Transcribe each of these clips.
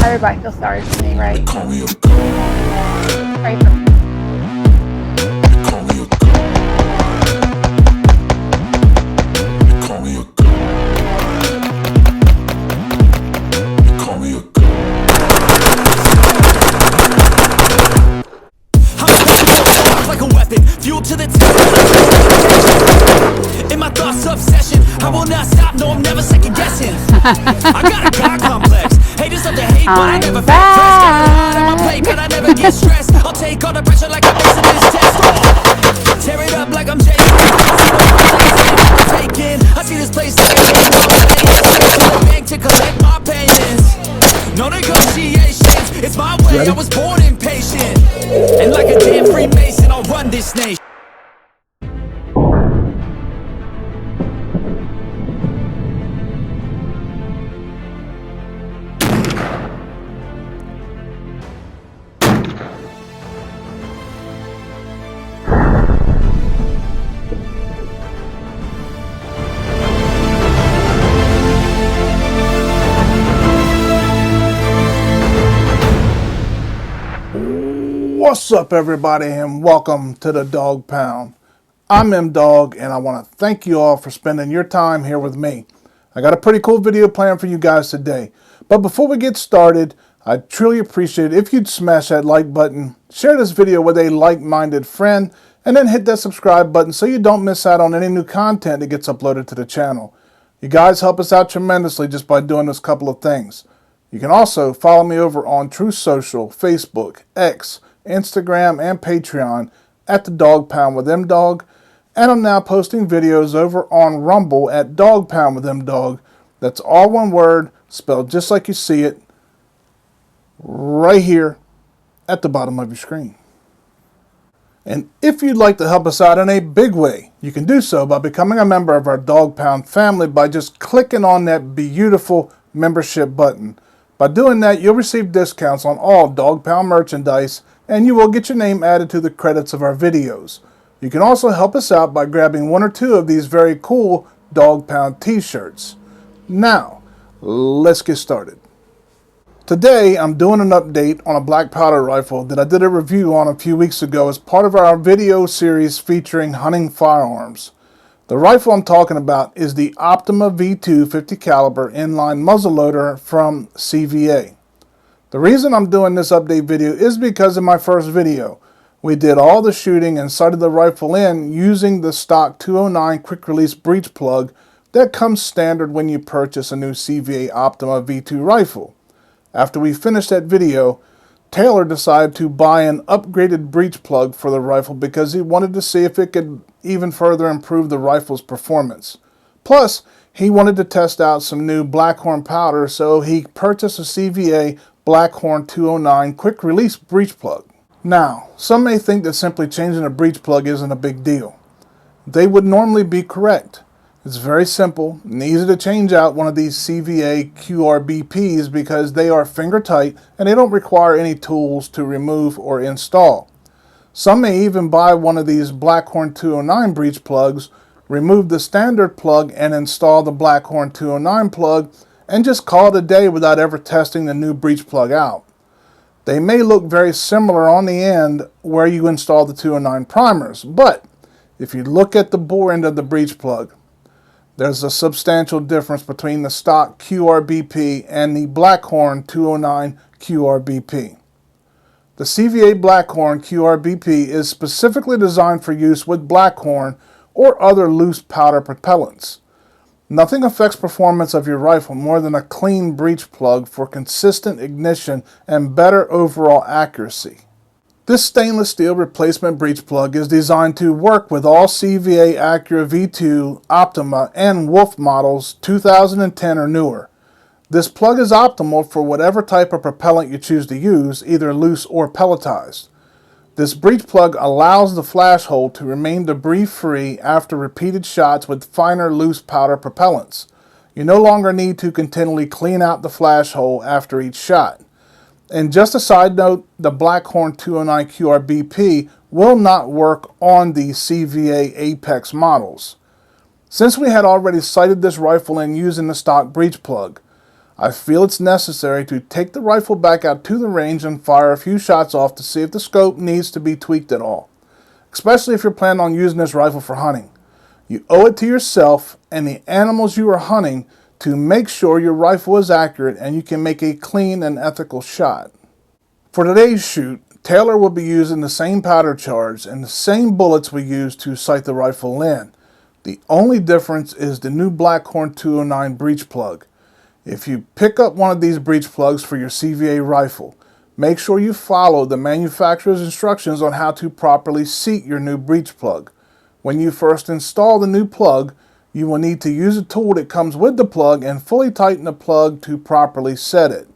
Everybody feels sorry for me, right? Call me a god. Pray for me. Call me a god. Call me a god. Call me a god. I'm like a weapon, fuel to the top. In my thoughts, obsession. I will not stop. No, I'm never second guessing. I got a God complex. Haters love to hate, but I never feel pressed. Got a lot on my plate, but I never get stressed. I'll take all the pressure like I'm missing this test. Tear it up like I'm Jay. I see this place like a game. To the bank to collect my payments. No negotiations. It's my way. I was born impatient, and like a damn Freemason, I'll run this nation. What's up, everybody, and welcome to the Dog Pound. I'm M-Dog, and I want to thank you all for spending your time here with me. I got a pretty cool video planned for you guys today. But before we get started, I'd truly appreciate it if you'd smash that like button, share this video with a like-minded friend, and then hit that subscribe button so you don't miss out on any new content that gets uploaded to the channel. You guys help us out tremendously just by doing this couple of things. You can also follow me over on True Social, Facebook, X, Instagram, and Patreon at the Dog Pound with M-Dog, and I'm now posting videos over on Rumble at Dog Pound with M-Dog. That's all one word, spelled just like you see it, right here at the bottom of your screen. And if you'd like to help us out in a big way, you can do so by becoming a member of our Dog Pound family by just clicking on that beautiful membership button. By doing that, you'll receive discounts on all Dog Pound merchandise, and you will get your name added to the credits of our videos. You can also help us out by grabbing one or two of these very cool Dog Pound t-shirts. Now, let's get started. Today, I'm doing an update on a black powder rifle that I did a review on a few weeks ago as part of our video series featuring hunting firearms. The rifle I'm talking about is the OPTIMA V2 50 caliber inline muzzleloader from CVA. The reason I'm doing this update video is because in my first video, we did all the shooting and sighted the rifle in using the stock 209 quick release breech plug that comes standard when you purchase a new CVA OPTIMA V2 rifle. After we finished that video, Taylor decided to buy an upgraded breech plug for the rifle because he wanted to see if it could even further improve the rifle's performance. Plus, he wanted to test out some new Blackhorn powder, so he purchased a CVA Blackhorn 209 quick release breech plug. Now, some may think that simply changing a breech plug isn't a big deal. They would normally be correct. It's very simple and easy to change out one of these CVA QRBPs because they are finger tight and they don't require any tools to remove or install. Some may even buy one of these Blackhorn 209 breech plugs, remove the standard plug and install the Blackhorn 209 plug, and just call it a day without ever testing the new breech plug out. They may look very similar on the end where you install the 209 primers, but if you look at the bore end of the breech plug, there's a substantial difference between the stock QRBP and the Blackhorn 209 QRBP. The CVA Blackhorn QRBP is specifically designed for use with Blackhorn or other loose powder propellants. Nothing affects performance of your rifle more than a clean breech plug for consistent ignition and better overall accuracy. This stainless steel replacement breech plug is designed to work with all CVA Acura V2, Optima, and Wolf models 2010 or newer. This plug is optimal for whatever type of propellant you choose to use, either loose or pelletized. This breech plug allows the flash hole to remain debris-free after repeated shots with finer loose powder propellants. You no longer need to continually clean out the flash hole after each shot. And just a side note, the Blackhorn 209 QRBP will not work on the CVA Apex models. Since we had already sighted this rifle in using the stock breech plug, I feel it's necessary to take the rifle back out to the range and fire a few shots off to see if the scope needs to be tweaked at all, especially if you're planning on using this rifle for hunting. You owe it to yourself and the animals you are hunting to make sure your rifle is accurate and you can make a clean and ethical shot. For today's shoot, Taylor will be using the same powder charge and the same bullets we used to sight the rifle in. The only difference is the new Blackhorn 209 breech plug. If you pick up one of these breech plugs for your CVA rifle, make sure you follow the manufacturer's instructions on how to properly seat your new breech plug. When you first install the new plug, you will need to use a tool that comes with the plug and fully tighten the plug to properly set it.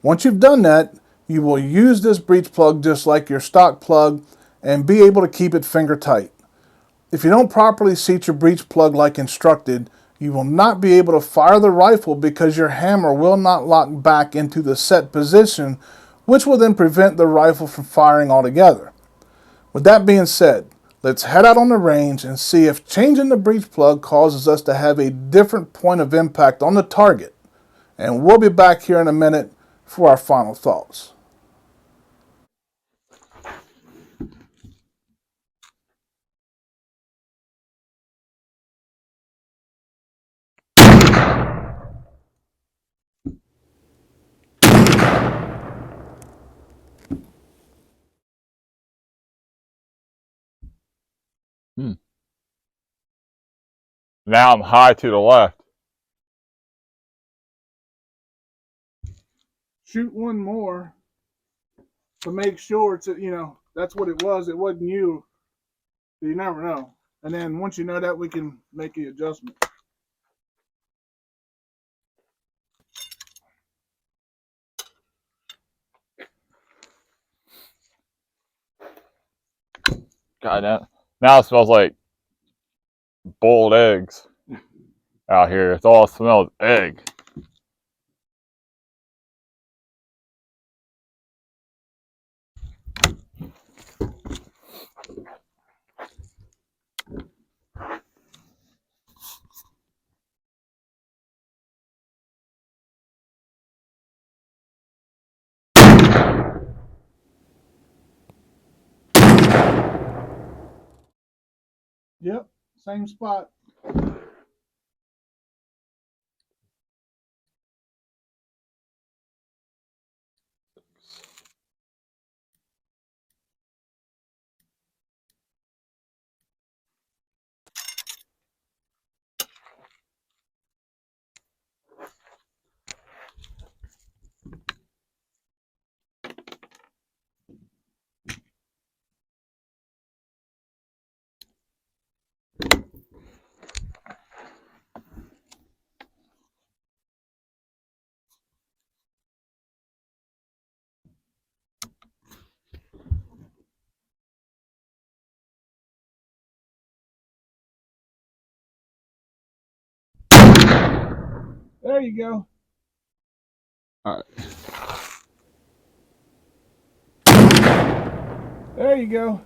Once you've done that, you will use this breech plug just like your stock plug and be able to keep it finger tight. If you don't properly seat your breech plug like instructed, you will not be able to fire the rifle because your hammer will not lock back into the set position, which will then prevent the rifle from firing altogether. With that being said, let's head out on the range and see if changing the breech plug causes us to have a different point of impact on the target. And we'll be back here in a minute for our final thoughts. Now I'm high to the left. Shoot one more to make sure it's, that's what it was. It wasn't you. You never know. And then once you know that, we can make the adjustment. God damn. Now it smells like boiled eggs out here. It's all smells egg. Yep, same spot. There you go. All right. There you go.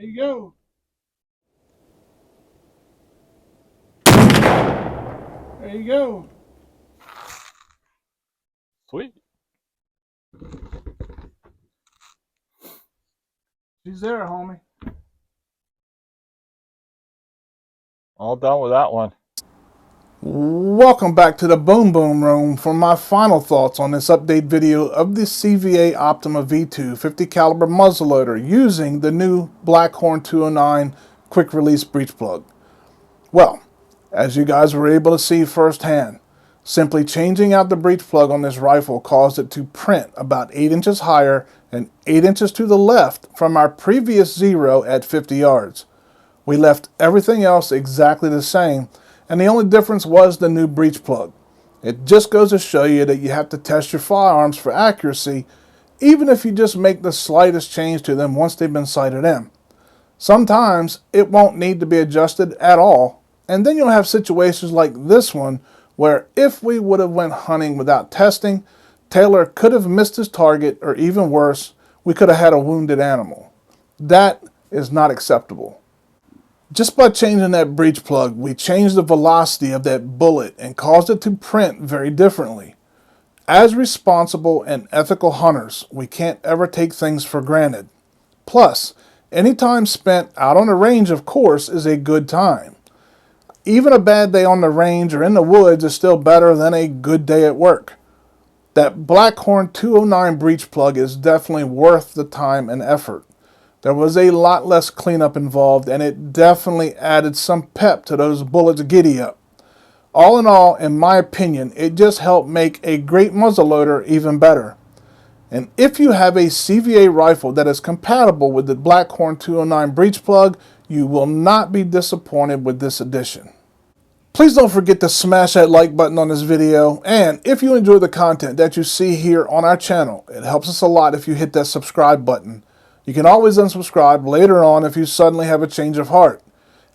There you go. There you go. Sweet. She's there, homie. All done with that one. Welcome back to the Boom Boom Room for my final thoughts on this update video of the CVA OPTIMA V2 50 caliber muzzleloader using the new Blackhorn 209 quick release breech plug. Well, as you guys were able to see firsthand, Simply changing out the breech plug on this rifle caused it to print about 8 inches higher and 8 inches to the left from our previous 0 at 50 yards. We left everything else exactly the same, and the only difference was the new breech plug. It just goes to show you that you have to test your firearms for accuracy, even if you just make the slightest change to them once they've been sighted in. Sometimes it won't need to be adjusted at all, and then you'll have situations like this one where if we would have went hunting without testing, Taylor could have missed his target, or even worse, we could have had a wounded animal. That is not acceptable. Just by changing that breech plug, we changed the velocity of that bullet and caused it to print very differently. As responsible and ethical hunters, we can't ever take things for granted. Plus, any time spent out on the range, of course, is a good time. Even a bad day on the range or in the woods is still better than a good day at work. That Blackhorn 209 breech plug is definitely worth the time and effort. There was a lot less cleanup involved, and it definitely added some pep to those bullets' giddy up. All in all, in my opinion, it just helped make a great muzzleloader even better. And if you have a CVA rifle that is compatible with the Blackhorn 209 breech plug, you will not be disappointed with this addition. Please don't forget to smash that like button on this video, and if you enjoy the content that you see here on our channel, it helps us a lot if you hit that subscribe button. You can always unsubscribe later on if you suddenly have a change of heart.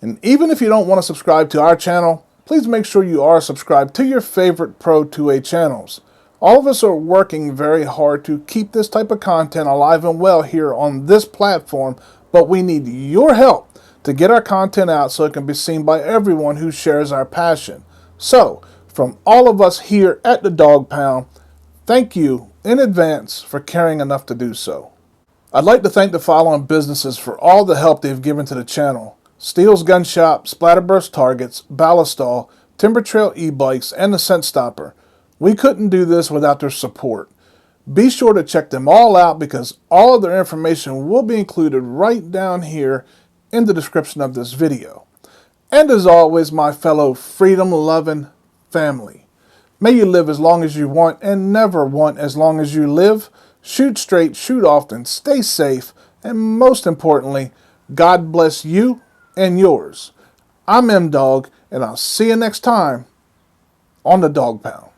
And even if you don't want to subscribe to our channel, please make sure you are subscribed to your favorite Pro 2A channels. All of us are working very hard to keep this type of content alive and well here on this platform, but we need your help to get our content out so it can be seen by everyone who shares our passion. So, from all of us here at the Dog Pound, thank you in advance for caring enough to do so. I'd like to thank the following businesses for all the help they've given to the channel: STEELE'S Gun Shop, SPLATTERBURST Targets, BALLISTOL, TIMBERTRAIL e-bikes, and the Scent Stopper. We couldn't do this without their support. Be sure to check them all out because all of their information will be included right down here in the description of this video. And as always, my fellow freedom-loving family, may you live as long as you want and never want as long as you live. Shoot straight, shoot often, stay safe, and most importantly, God bless you and yours. I'm M-Dog, and I'll see you next time on the Dog Pound.